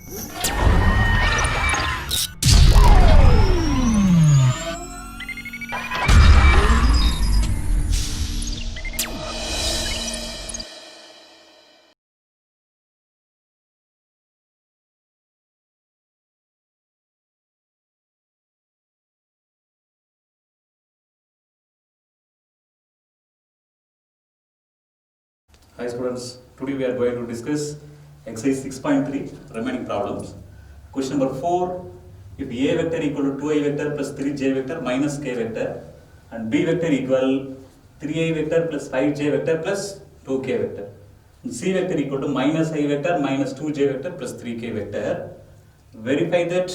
Hi students, today we are going to discuss exercise 6.3 remaining problems. Question number 4, if A vector equal to 2i vector plus 3j vector minus k vector and B vector equal 3i vector plus 5j vector plus 2k vector and C vector equal to minus I vector minus 2j vector plus 3k vector, verify that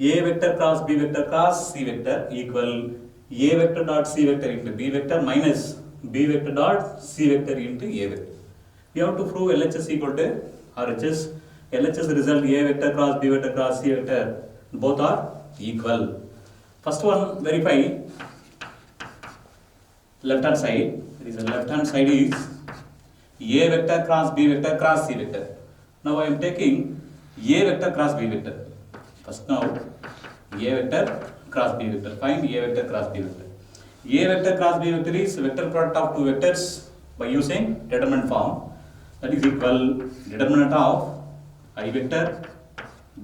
A vector cross B vector cross C vector equal A vector dot C vector into B vector minus B vector dot C vector into A vector. We have to prove LHS equal to RHS. LHS result A vector cross B vector cross C vector, both are equal. First one, verify left hand side. Left hand side is A vector cross B vector cross C vector. Now I am taking A vector cross B vector. First now A vector cross B vector. Find A vector cross B vector. A vector cross B vector is vector product of two vectors by using determinant form. That is equal determinant of I vector,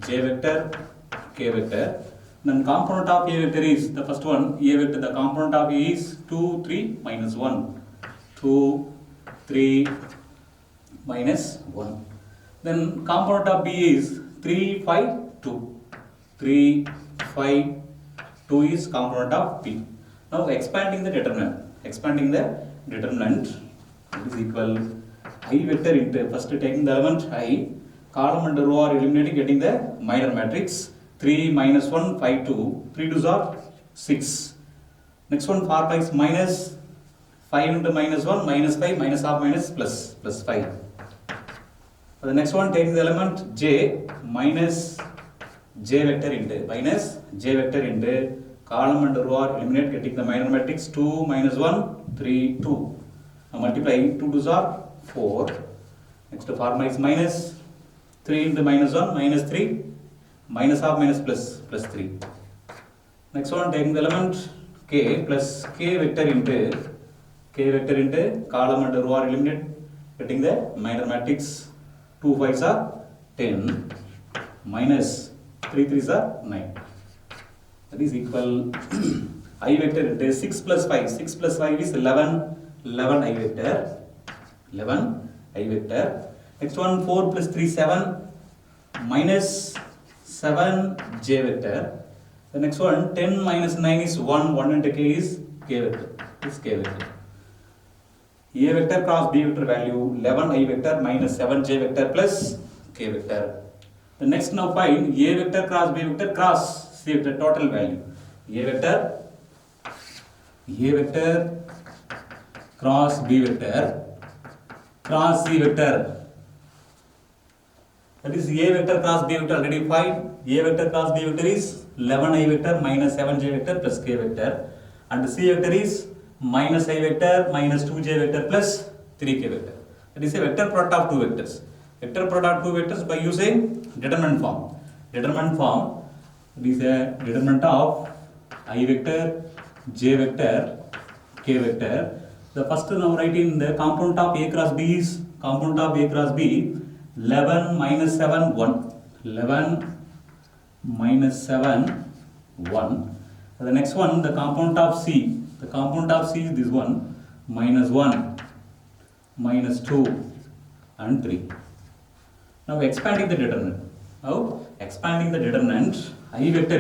J vector, K vector. Then component of A vector is the first one. A vector, the component of A is 2, 3, minus 1. 2, 3, minus 1. Then component of B is 3, 5, 2. 3, 5, 2 is component of B. Now expanding the determinant, it is equal I vector into, first taking the element I, column and row are eliminating, getting the minor matrix, 3, minus 1, 5, 2, 3 2s are 6. Next one formula is minus 5 into minus 1, minus 5, minus half, minus plus 5. For the next one, taking the element J, minus J vector into, column and row are eliminate, getting the minor matrix 2, minus 1, 3, 2. Now multiply 2 2s are 4. Next formula is minus 3 into minus 1, minus 3, minus half, minus plus 3. Next one, taking the element K plus K vector into, column and row are eliminate, getting the minor matrix 2 5s are 10, minus 3 3s are 9. That is equal I vector into 6 plus 5. 6 plus 5 is 11 I vector. Next one, 4 plus 3, 7, minus 7 J vector. The next one, 10 minus 9 is 1. 1 into K is K vector. A vector cross B vector value 11 I vector minus 7 J vector plus K vector. The next now find A vector cross B vector cross C vector total value. A vector cross B vector cross C vector. That is A vector cross B vector already find. A vector cross B vector is 11 I vector minus 7 J vector plus K vector, and C vector is minus I vector minus 2 J vector plus 3 K vector. That is a vector product of two vectors. Vector product of two vectors by using determinant form. It is a determinant of I vector, J vector, K vector. The first now write in the component of A cross B is 11 minus 7 1. 11 minus 7 1. The next one, the component of C. The component of C is this one, minus 1, minus 2 and 3. Now expanding the determinant. I vector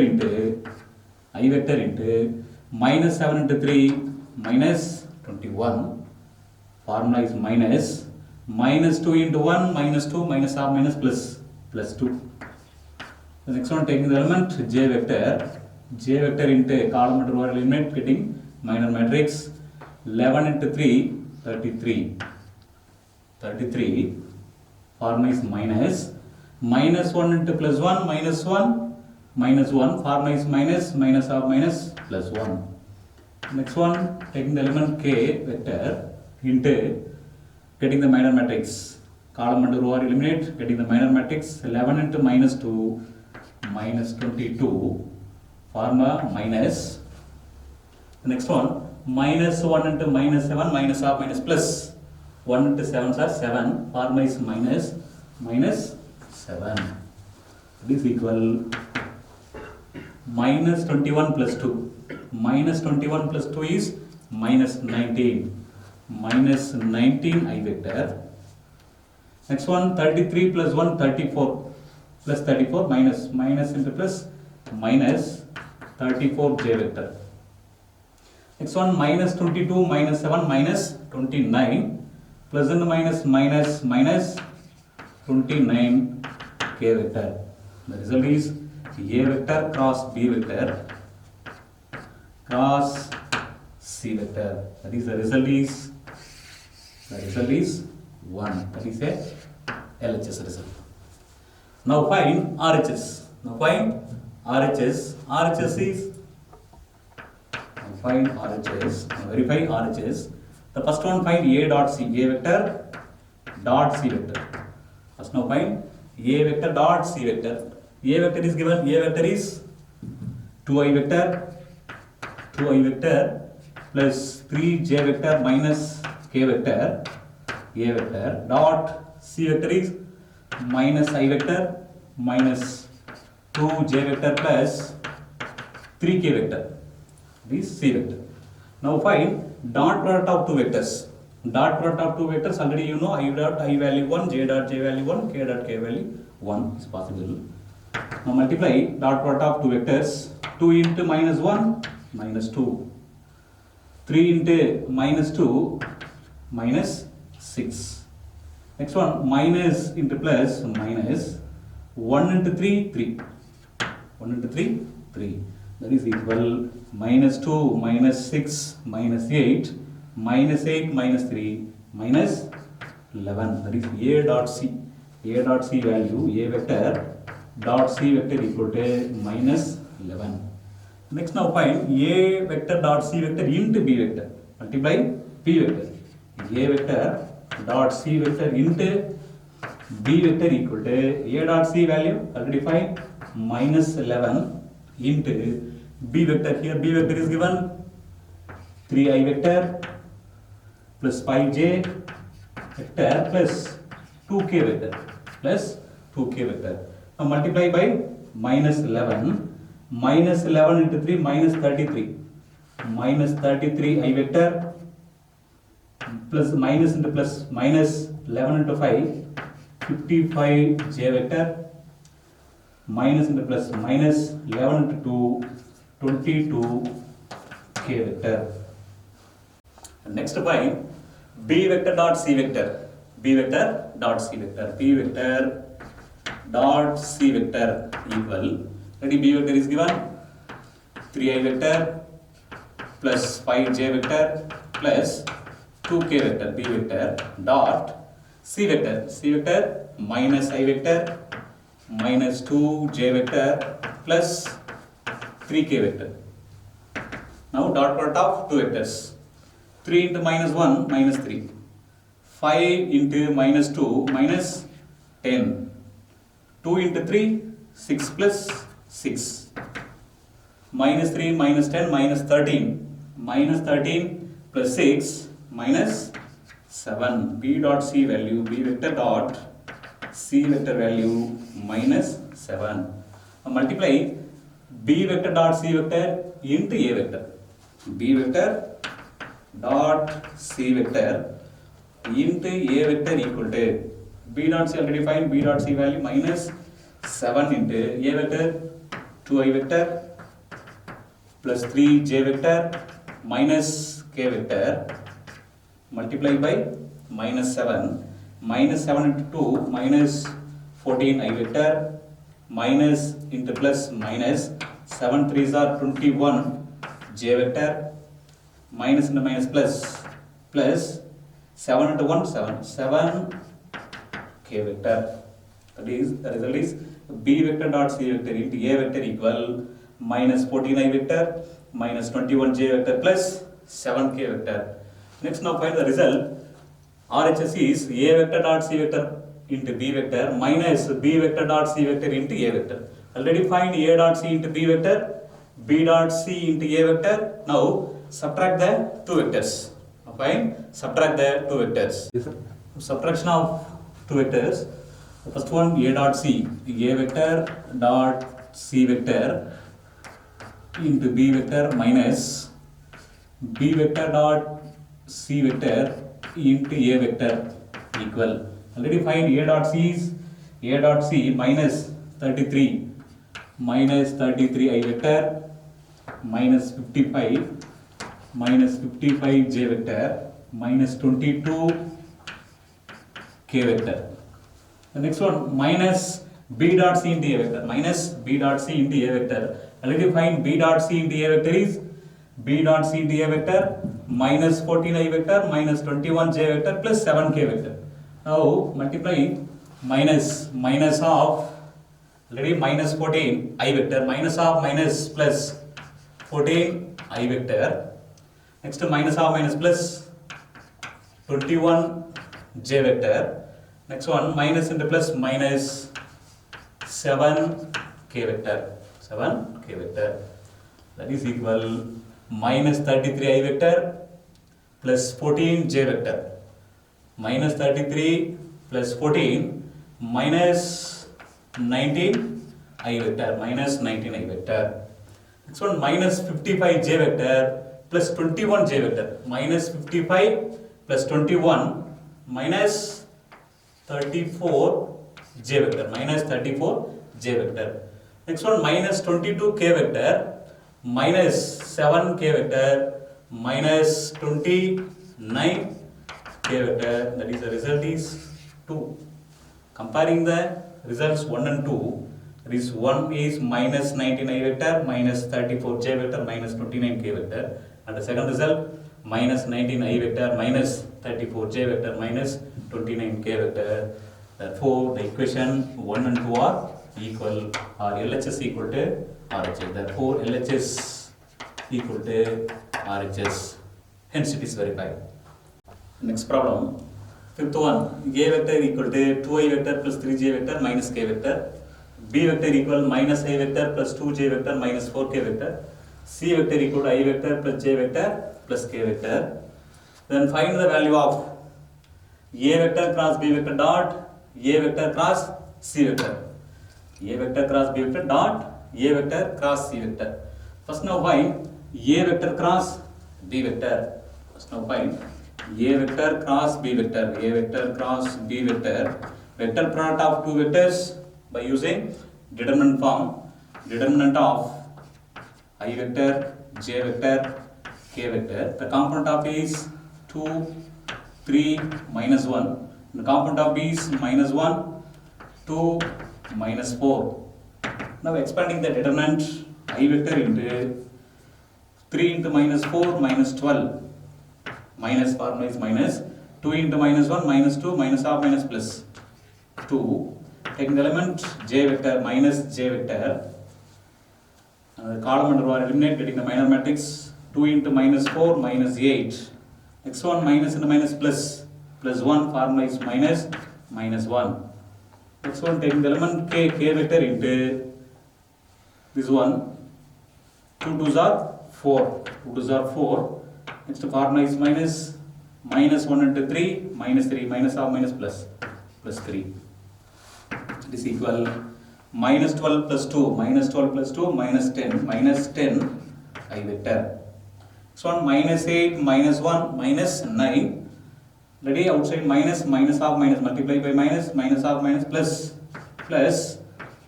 into minus 7 into 3 minus 21. Formula is minus 2 into 1 minus 2 minus half minus plus 2. The next one, taking the element J vector into column and row element, getting minor matrix 11 into 3 33. Formula is minus 1 into plus 1 minus 1 formula is minus half minus plus 1. Next one, taking the element K vector into, getting the minor matrix column and row are eliminate, getting the minor matrix 11 into minus 2 minus 22, formula minus. The next one, minus 1 into minus 7 minus half minus plus 1 into 7 are 7, formula is minus 7. This is equal minus 21 plus 2. Minus 21 plus 2 is minus 19. Minus 19 I vector. Next one, 33 plus 1, 34. Plus 34 minus into plus minus 34 j vector. Next one, minus 22 minus 7 minus 29. Plus and minus 29 k vector. The result is A vector cross B vector cross C vector. That is the result is 1. That is a LHS result. Now find RHS. RHS is find RHS. Now verify RHS. The first one find A dot C. A vector dot C vector. First now find A vector dot C vector. A vector is given. A vector is 2I vector plus 3j vector minus k vector. A vector dot C vector is minus I vector minus 2j vector plus 3k vector. This is C vector. Now find dot product of two vectors. Dot product of two vectors already you know I dot I value 1, j dot j value 1, k dot k value 1 is possible. Now multiply dot product of two vectors. 2 into minus 1 minus 2. 3 into minus 2 minus 6. Next one, minus into plus minus 1 into 3 3. 1 into 3 3. That is equal minus 2 minus 6 minus 8 minus 8 minus 3 minus 11. That is A dot C. A dot C value A vector dot C vector equal to minus 11. Next now find A vector dot C vector into B vector. Multiply B vector. A vector dot C vector into B vector equal to A dot C value already find minus 11 into B vector. Here B vector is given 3I vector plus 5j vector plus 2k vector plus 2k vector. Now multiply by minus 11. Minus 11 into 3 minus 33. Minus 33 I vector plus minus into plus minus 11 into 5 55 j vector minus into plus minus 11 into 2 22 k vector. And next find B vector dot C vector. B vector dot C vector. B vector dot C vector equal. Ready, B vector is given 3I vector plus 5j vector plus 2k vector. B vector dot C vector. C vector minus I vector minus 2j vector plus 3k vector. Now dot product of two vectors. 3 into minus 1 minus 3. 5 into minus 2 minus 10. 2 into 3 6 plus 6. Minus 3 minus 10 minus 13. Minus 13 plus 6 minus 7. B dot C value B vector dot C vector value minus 7. Now multiply B vector dot C vector into A vector. B vector dot C vector into A vector equal to B dot C already find B dot C value minus 7 into A vector 2I vector plus 3j vector minus k vector multiply by minus 7. Minus 7 into 2 minus 14I vector minus into plus minus 7 3s are 21 j vector minus into minus plus 7 into 1 7 k vector. That is the result is B vector dot C vector into A vector equal minus 14I vector minus 21j vector plus 7k vector. Next now find the result. RHS is A vector dot C vector into B vector minus B vector dot C vector into A vector. Already find A dot C into B vector, B dot C into A vector. Now subtract the two vectors. Fine. Subtract the two vectors. Yes, sir. Subtraction of two vectors. The first one A dot C. A vector dot C vector into B vector minus B vector dot C vector into A vector equal. Already find A dot C is A dot C minus 33 I vector minus 55 J vector minus 22 K vector. The next one minus B dot C into A vector minus B dot C into A vector. Already find B dot C into A vector is B dot C into A vector minus 14 I vector minus 21 J vector plus 7 K vector. Now multiply minus of already minus 14 I vector minus of minus plus 14 I vector. Next minus of minus plus 21 J vector. Next one minus into plus minus 7 K vector. 7 K vector. That is equal minus 33 I vector plus 14 J vector. Minus 33 plus 14 minus 19 I vector. Minus 19 I vector. Next one minus 55 J vector plus 21 J vector. Minus 55 plus 21 minus 34 J vector. Minus 34 J vector. Next one minus 22 K vector minus 7 K vector minus 29 K vector. That is the result is 2. Comparing the results 1 and 2, that is 1 is minus 19 I vector minus 34 J vector minus 29 K vector, and the second result minus 19 I vector minus 34 J vector minus 29 K vector. Therefore, the equation 1 and 2 are equal, or LHS equal to RHS. Therefore, LHS equal to RHS. Hence, it is verified. Next problem. Fifth one, A vector equal to 2I vector plus 3J vector minus K vector. B vector equal minus I vector plus 2J vector minus 4K vector. C vector equal to I vector plus J vector plus K vector. Then find the value of A vector cross B vector dot A vector cross C vector. A vector cross B vector dot A vector cross C vector. First now find A vector cross B vector. First now find A vector cross B vector. A vector cross B vector. Vector product of two vectors by using determinant form. Determinant of I vector, J vector, K vector. The component of A is 2, 3, minus 1. The component of B is minus 1, 2, minus 4. Now expanding the determinant I vector into 3 into minus 4 minus 12. Minus formula is minus 2 into minus 1 minus 2 minus half minus plus 2. Taking the element J vector minus J vector. The column under are eliminate, getting the minor matrix 2 into minus 4 minus 8. Next one minus into minus plus 1, formula is minus 1. Next one taking the element K vector into this one. 2 2s are 4. 2 2s are 4. Next formula is minus 1 into 3 minus 3 minus half minus plus 3. It is equal minus 12 plus 2 minus 12 plus 2 minus 10 I vector. Next one minus 8 minus 1 minus 9. Ready outside minus half minus multiply by minus half minus plus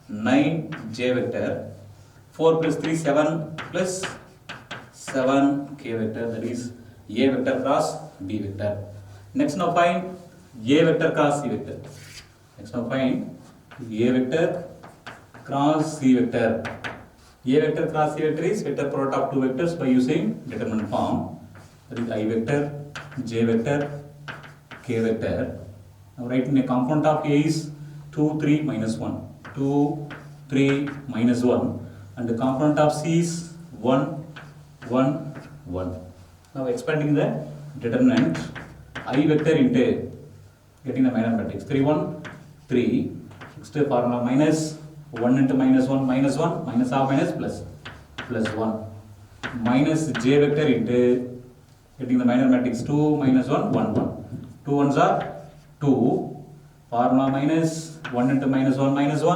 9 J vector. 4 plus 3 7 plus 7 K vector, that is A vector cross B vector. Next now find A vector cross C vector. Next now find A vector cross C vector. A vector cross C vector is vector product of two vectors by using determinant form. That is I vector, J vector, K vector. Now write in a component of A is 2, 3, minus 1. 2, 3, minus 1. And the component of C is 1, 1, 1. Now expanding the determinant I vector into getting the minor matrix 3, 1, 3. Next formula minus 1 into minus 1 minus 1 minus half minus plus 1 minus j vector into getting the minor matrix 2 minus 1 1 1. 2 ones are 2. Formula minus 1 into minus 1 minus 1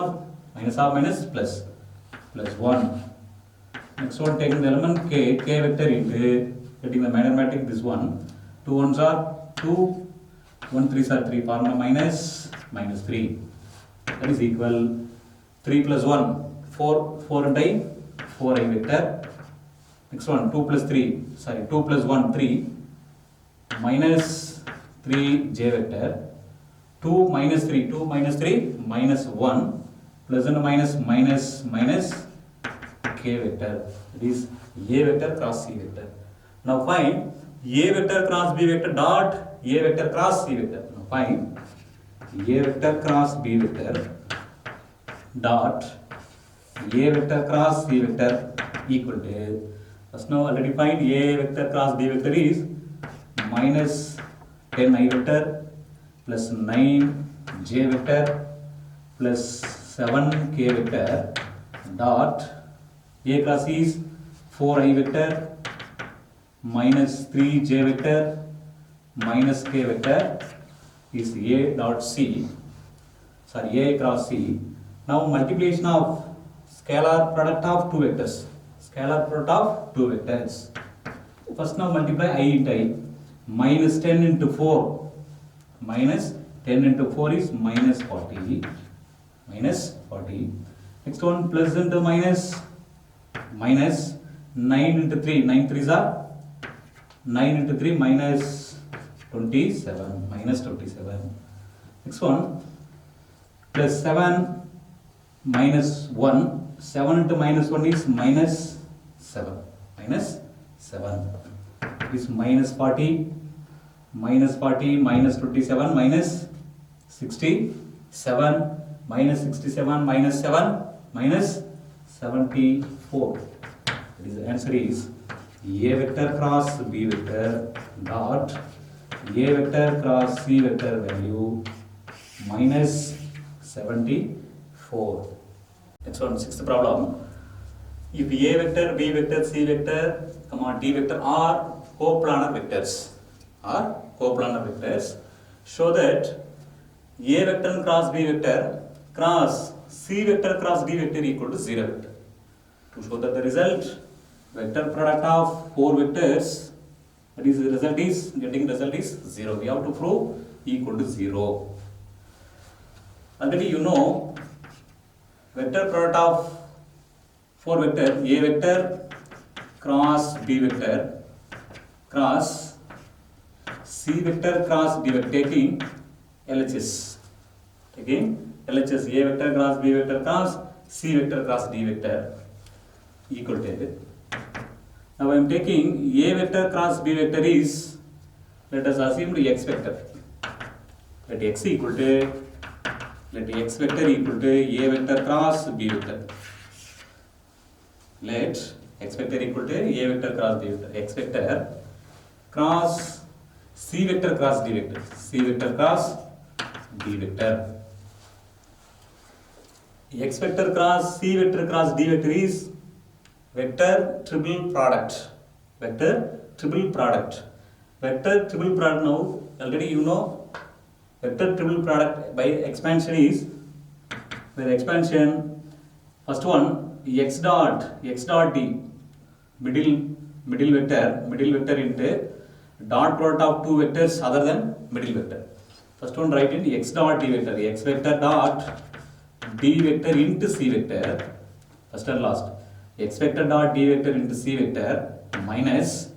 minus half minus plus 1. Next one, taking the element k vector into getting the minor matrix this one. 2 ones are 2, 1 3s are 3. Formula minus 3. That is equal 3 plus 1 4 and I 4 I vector. Next one 2 plus 1 3 minus 3 j vector. 2 minus 3 minus 1 plus and minus k vector. That is a vector cross c vector. Now find a vector cross b vector dot a vector cross c vector. Now find a vector cross b vector dot a vector cross c vector equal to, first now already find a vector cross b vector is minus 10 I vector plus 9 j vector plus 7 k vector dot a cross is 4 I vector minus 3 j vector minus k vector is a dot c, a cross c. Now multiplication of scalar product of two vectors. First now multiply I into I. Minus 10 into 4. Minus 10 into 4 is minus 40. Next one plus into minus 9 into 3. 9 3s are 9 into 3 minus 27. Next one plus 7 minus 1. 7 into minus 1 is minus 7. Is minus 40 minus 27 minus 67 minus 67 minus 7 minus 74. That is, the answer is a vector cross b vector dot a vector cross c vector value minus 74. Next one, sixth problem. If a vector, b vector, c vector, d vector are coplanar vectors, show that a vector cross b vector cross c vector cross d vector equal to 0 vector. To show that the result, vector product of four vectors, that is the result is 0. We have to prove equal to 0. Already you know vector product of four vector, a vector cross b vector cross c vector cross d vector, taking LHS, a vector cross b vector cross c vector cross d vector equal to. Now I am taking a vector cross b vector is, let us assume x vector. Let x vector equal to a vector cross b vector. Let x vector equal to a vector cross b vector. X vector cross c vector cross d vector. C vector cross d vector. X vector cross c vector cross d vector is vector triple product. Vector triple product now, already you know vector triple product by expansion is, where expansion, first one x dot d, middle vector into dot product of two vectors other than middle vector. First one write in x dot d vector, x vector dot d vector into c vector, first and last, x vector dot d vector into c vector minus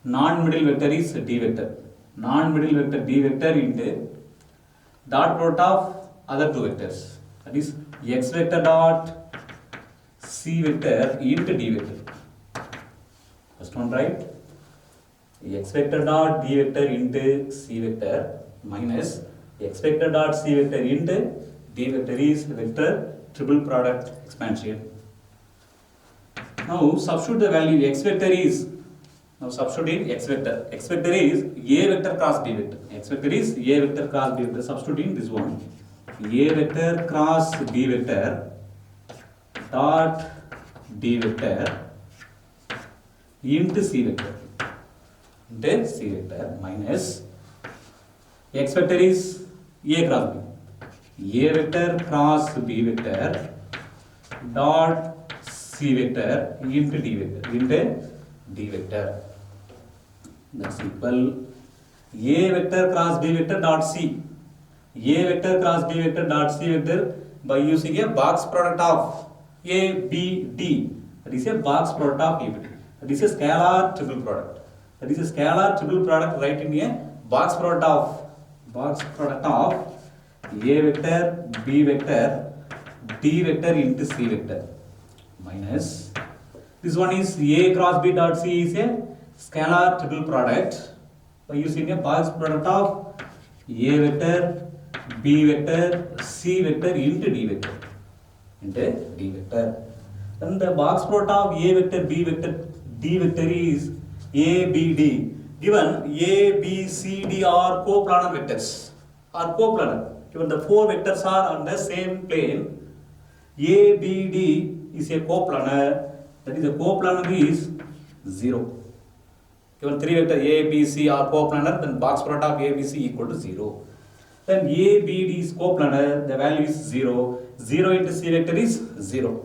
non-middle vector is d vector, non-middle vector d vector into dot product of other two vectors, that is x vector dot c vector into d vector. First one write x vector dot d vector into c vector minus x vector dot c vector into d vector is vector triple product expansion. Now substitute the value x vector is, now substitute in x vector. X vector is a vector cross b vector. X vector is a vector cross b vector. Substitute in this one. A vector cross B vector dot D vector into C vector. Into C vector minus X vector is A cross B. A vector cross B vector dot C vector into D vector. Into D vector. That's equal A vector cross B vector dot C. A vector cross B vector dot C vector by using a box product of A, B, D. That is a box product of A, B, D. That is a scalar triple product. That is a scalar triple product right in a box product of A vector, B vector, D vector into C vector minus this one is A cross B dot C is a scalar triple product by using a box product of A vector, B vector, C vector into D vector. Then the box product of A vector, B vector, D vector is A, B, D. Given A, B, C, D are coplanar vectors. Given the four vectors are on the same plane, A, B, D is a coplanar. That is, the coplanar is 0. Given three vectors A, B, C are coplanar, then box product of A, B, C equal to 0. Then A, B, D is coplanar, the value is 0. 0 into C vector is 0.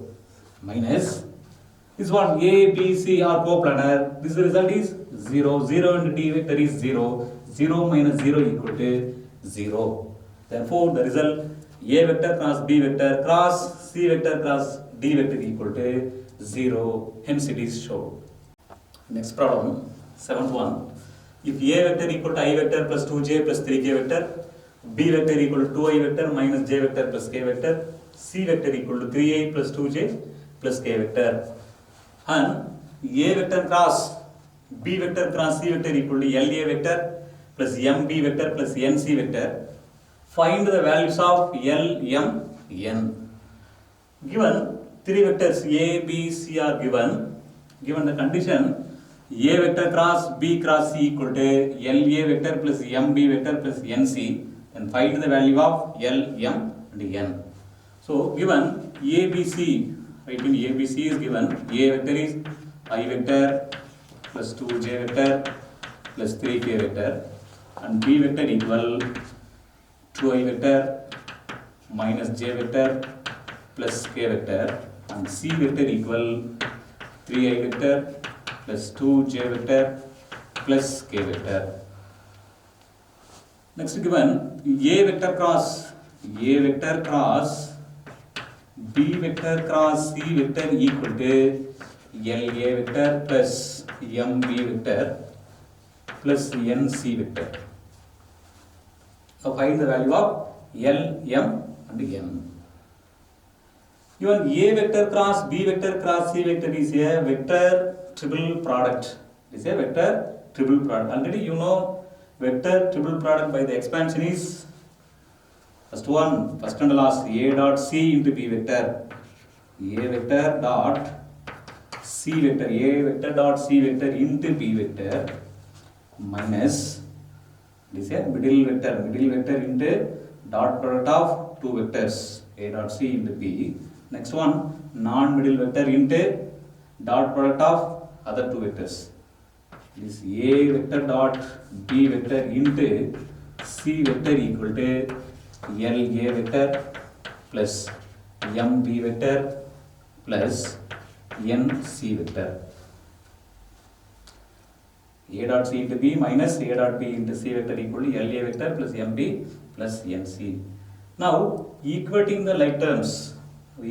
Minus this one A, B, C are coplanar. This result is 0. 0 into D vector is 0. 0 minus 0 equal to 0. Therefore, the result A vector cross B vector cross C vector cross D vector equal to 0. Hence, it is shown. Next problem, 7th one. If A vector equal to I vector plus 2j plus 3k vector, B vector equal to 2i vector minus j vector plus k vector, C vector equal to 3i plus 2j plus k vector, and A vector cross B vector cross C vector equal to LA vector plus MB vector plus NC vector, find the values of L, M, N. Given three vectors A, B, C are given the condition A vector cross B cross C equal to LA vector plus MB vector plus NC, then find the value of L, M and N. So given ABC, right, in ABC is given A vector is I vector plus 2j vector plus 3k vector, and B vector equal 2i vector minus j vector plus k vector, and C vector equal 3i vector plus 2j vector plus k vector. Next given A vector cross B vector cross C vector equal to LA vector plus MB vector plus NC vector. Now find the value of L, M and N. Even A vector cross B vector cross C vector is a vector triple product. It is a vector triple product. Already you know vector triple product by the expansion is first and last A dot C into B vector. A vector dot C vector. A vector dot C vector into B vector minus this is a middle vector into dot product of two vectors A dot C into B. Next one non-middle vector into dot product of other two vectors. This A vector dot B vector into C vector equal to LA vector plus MB vector plus NC vector. A dot C into B minus A dot B into C vector equal to LA vector plus MB plus NC. Now equating the like terms, that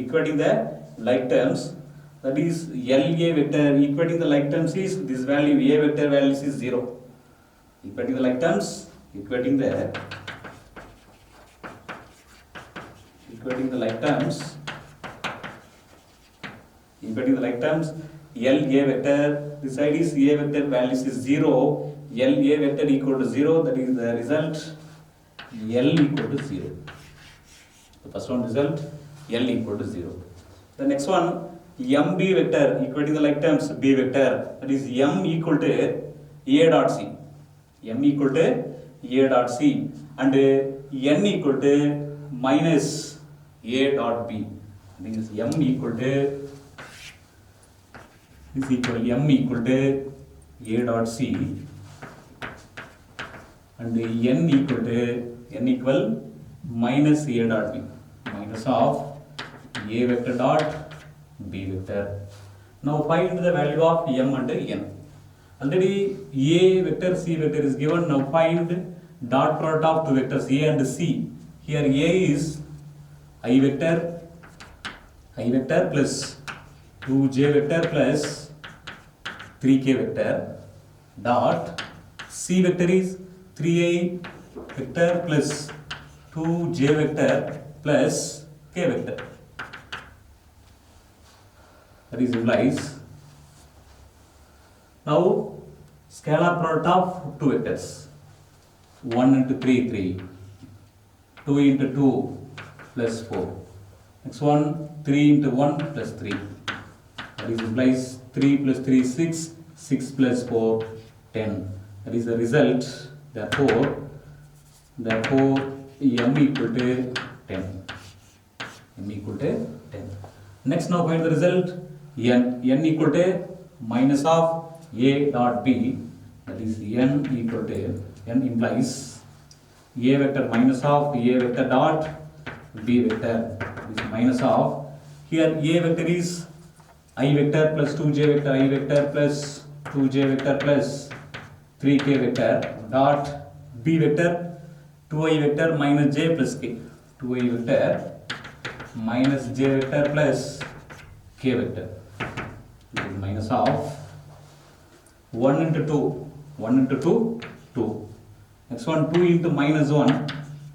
is LA vector, equating the like terms is this value A vector values is 0. Equating the like terms, equating the like terms, LA vector, this side is A vector values is 0, LA vector equal to 0, that is the result L equal to 0. The first one result L equal to 0. The next one MB vector, equating the like terms B vector, that is M equal to A dot C. M equal to A dot C and N equal to minus A dot B. I think it's M equal to M equal to A dot C and N equal minus A dot B, minus of A vector dot B vector. Now find the value of M and N. Already A vector, C vector is given. Now find dot product of two vectors A and C. Here A is I vector plus 2J vector plus 3K vector dot C vector is 3I vector plus 2J vector plus K vector. That is implies. Now scalar product of two vectors. 1 into 3, 3. 2 into 2 plus 4. Next one, 3 into 1 plus 3. That is implies 3 plus 3 is 6. 6 plus 4, 10. That is the result. Therefore M equal to 10. M equal to 10. Next, now find the result. N equal to minus of A dot B. That is N equal to, N implies A vector minus of A vector dot B vector. This minus of, here A vector is I vector plus 2J vector, I vector plus 2J vector plus 3K vector dot B vector 2I vector minus J plus K. 2I vector minus J vector plus K vector. This is minus of 1 into 2. 1 into 2, 2. Next one, 2 into minus 1,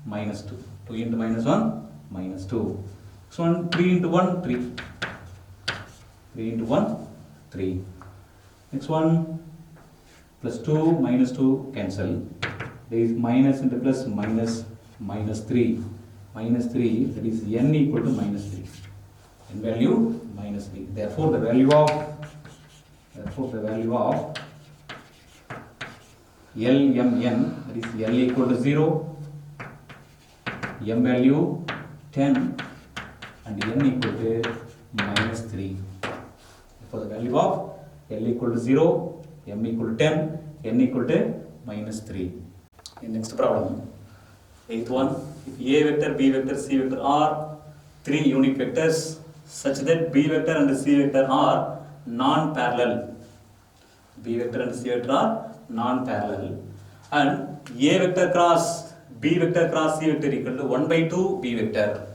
minus 2. 2 into minus 1, minus 2. Next one, 3 into 1, 3. 3 into 1, 3. Next one, plus 2, minus 2, cancel. There is minus into plus, minus 3. Minus 3, that is N equal to minus 3. N value, minus 3. Therefore, the value of LMN, that is L equal to 0, M value 10 and N equal to minus 3. For the value of L equal to 0, M equal to 10, N equal to minus 3. In next problem, 8th one, if A vector, B vector, C vector are three unique vectors such that B vector and C vector are non-parallel. B vector and C vector are non-parallel, and A vector cross B vector cross C vector equal to 1 by 2 B vector.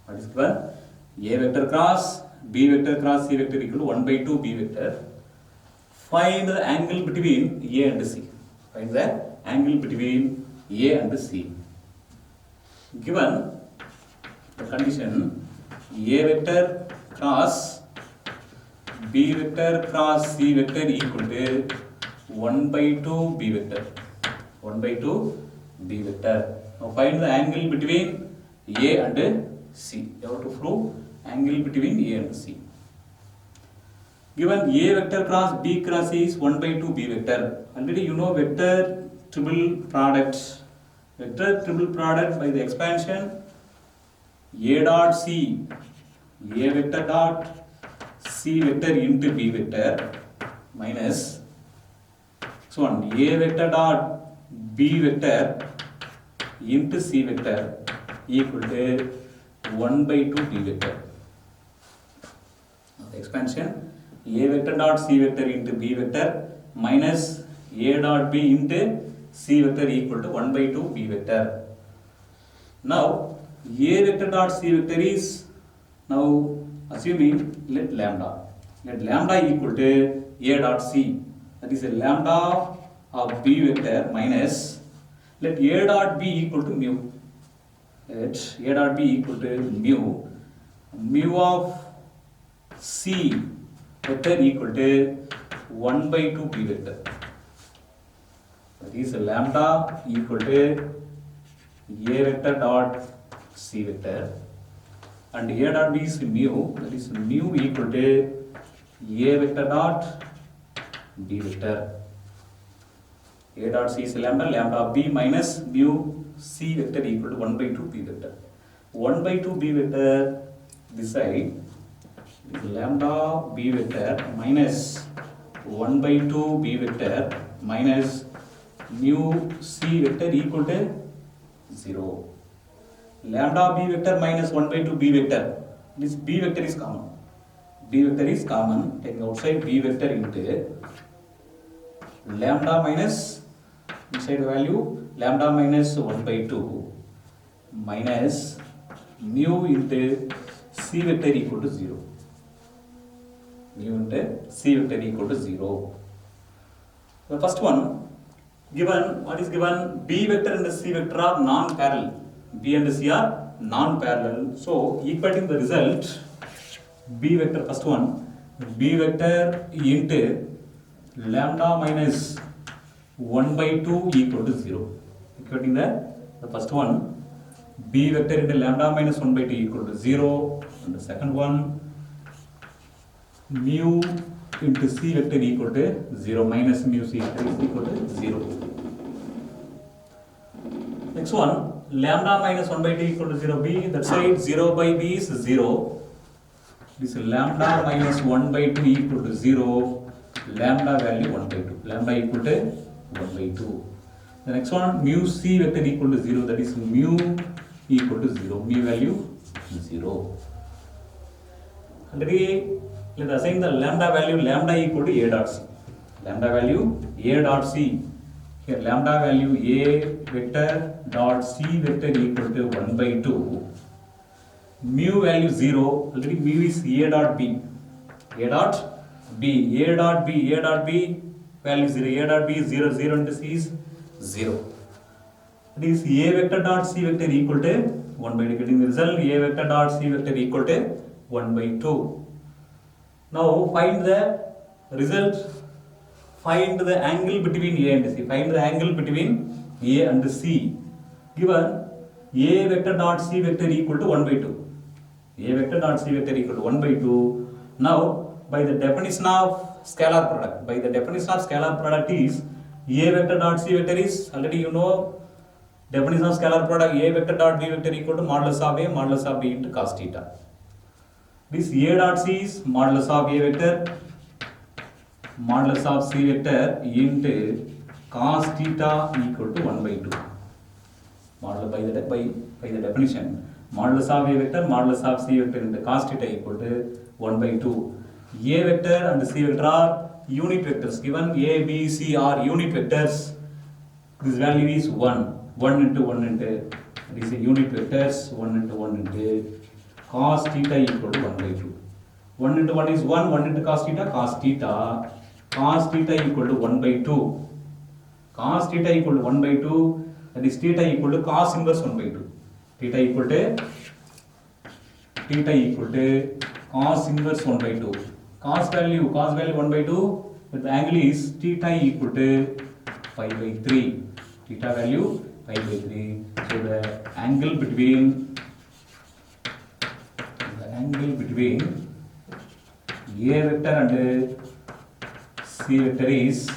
What is given? A vector cross B vector cross C vector equal to 1 by 2 B vector. Find the angle between A and C. Find the angle between A and C. Given the condition A vector cross B vector cross C vector equal to 1 by 2 B vector. 1 by 2 B vector. Now find the angle between A and C. You have to prove angle between A and C. Given A vector cross B cross C is 1 by 2 B vector. Already you know vector triple product. Vector triple product by the expansion A dot C, A vector dot C vector into B vector minus so on A vector dot B vector into C vector equal to 1 by 2 B vector. The expansion A vector dot C vector into B vector minus A dot B into C vector equal to 1 by 2 B vector. Now A vector dot C vector is, now assuming let lambda equal to A dot C, that is a lambda of B vector minus let A dot B equal to mu. Let A dot B equal to mu of C vector equal to 1 by 2 B vector. That is a lambda equal to A vector dot C vector and A dot B is mu, that is mu equal to A vector dot B vector. A dot C is lambda, lambda B minus mu C vector equal to 1 by 2 B vector. 1 by 2 b vector this side is lambda b vector minus 1 by 2 b vector minus mu c vector equal to 0. Lambda b vector minus 1 by 2 b vector. This b vector is common. B vector is common. Taking outside b vector into lambda minus inside the value lambda minus 1 by 2 minus mu into c vector equal to 0. Mu into c vector equal to 0. The first one given, what is given? B vector and c vector are non-parallel. B and c are non-parallel. So equating the result, B vector, first one, B vector into lambda minus 1 by 2 equal to 0. Equating the first one, B vector into lambda minus 1 by 2 equal to 0. And the second one, mu into c vector equal to 0 minus mu c vector is equal to 0. Next one, lambda minus 1 by 2 equal to 0 b, that side 0 by b is 0. This lambda minus 1 by 2 equal to 0, lambda value 1 by 2, lambda equal to 1 by 2. The next one, mu c vector equal to 0, that is mu equal to 0, mu value 0. Already let us assign the lambda value, lambda equal to a dot c. Lambda value a dot c. Here lambda value a vector dot c vector equal to 1 by 2. Mu value 0. Already mu is a dot b. A dot b. A dot b. A dot b value 0. A dot b is 0. 0 into c is 0. It is a vector dot c vector equal to 1 by 2. Getting the result, a vector dot c vector equal to 1 by 2. Now find the result. Find the angle between A and C. Find the angle between A and C. Given A vector dot C vector equal to 1 by 2. A vector dot C vector equal to 1 by 2. Now, by the definition of scalar product. By the definition of scalar product is A vector dot C vector is, already you know, definition of scalar product, A vector dot B vector equal to modulus of A modulus of B into cos theta. This A dot C is modulus of A vector modulus of C vector into cos theta equal to 1 by 2. Modulus by the definition, modulus of A vector modulus of C vector into cos theta equal to 1 by 2. A vector and C vector are unit vectors. Given A, B, C are unit vectors. This value is 1. 1 into 1 into, this is unit vectors, 1 into 1 into cos theta equal to 1 by 2. 1 into 1 is 1, 1 into cos theta equal to 1 by 2. Cos theta equal to 1 by 2, that is theta equal to cos inverse 1 by 2. Theta equal to cos inverse 1 by 2. Cos value 1 by 2, but the angle is theta equal to pi by 3. Theta value pi by 3. So the angle between A vector and C vector is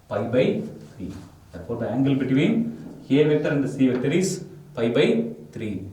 pi by 3. Therefore, the angle between A vector and C vector is pi by 3.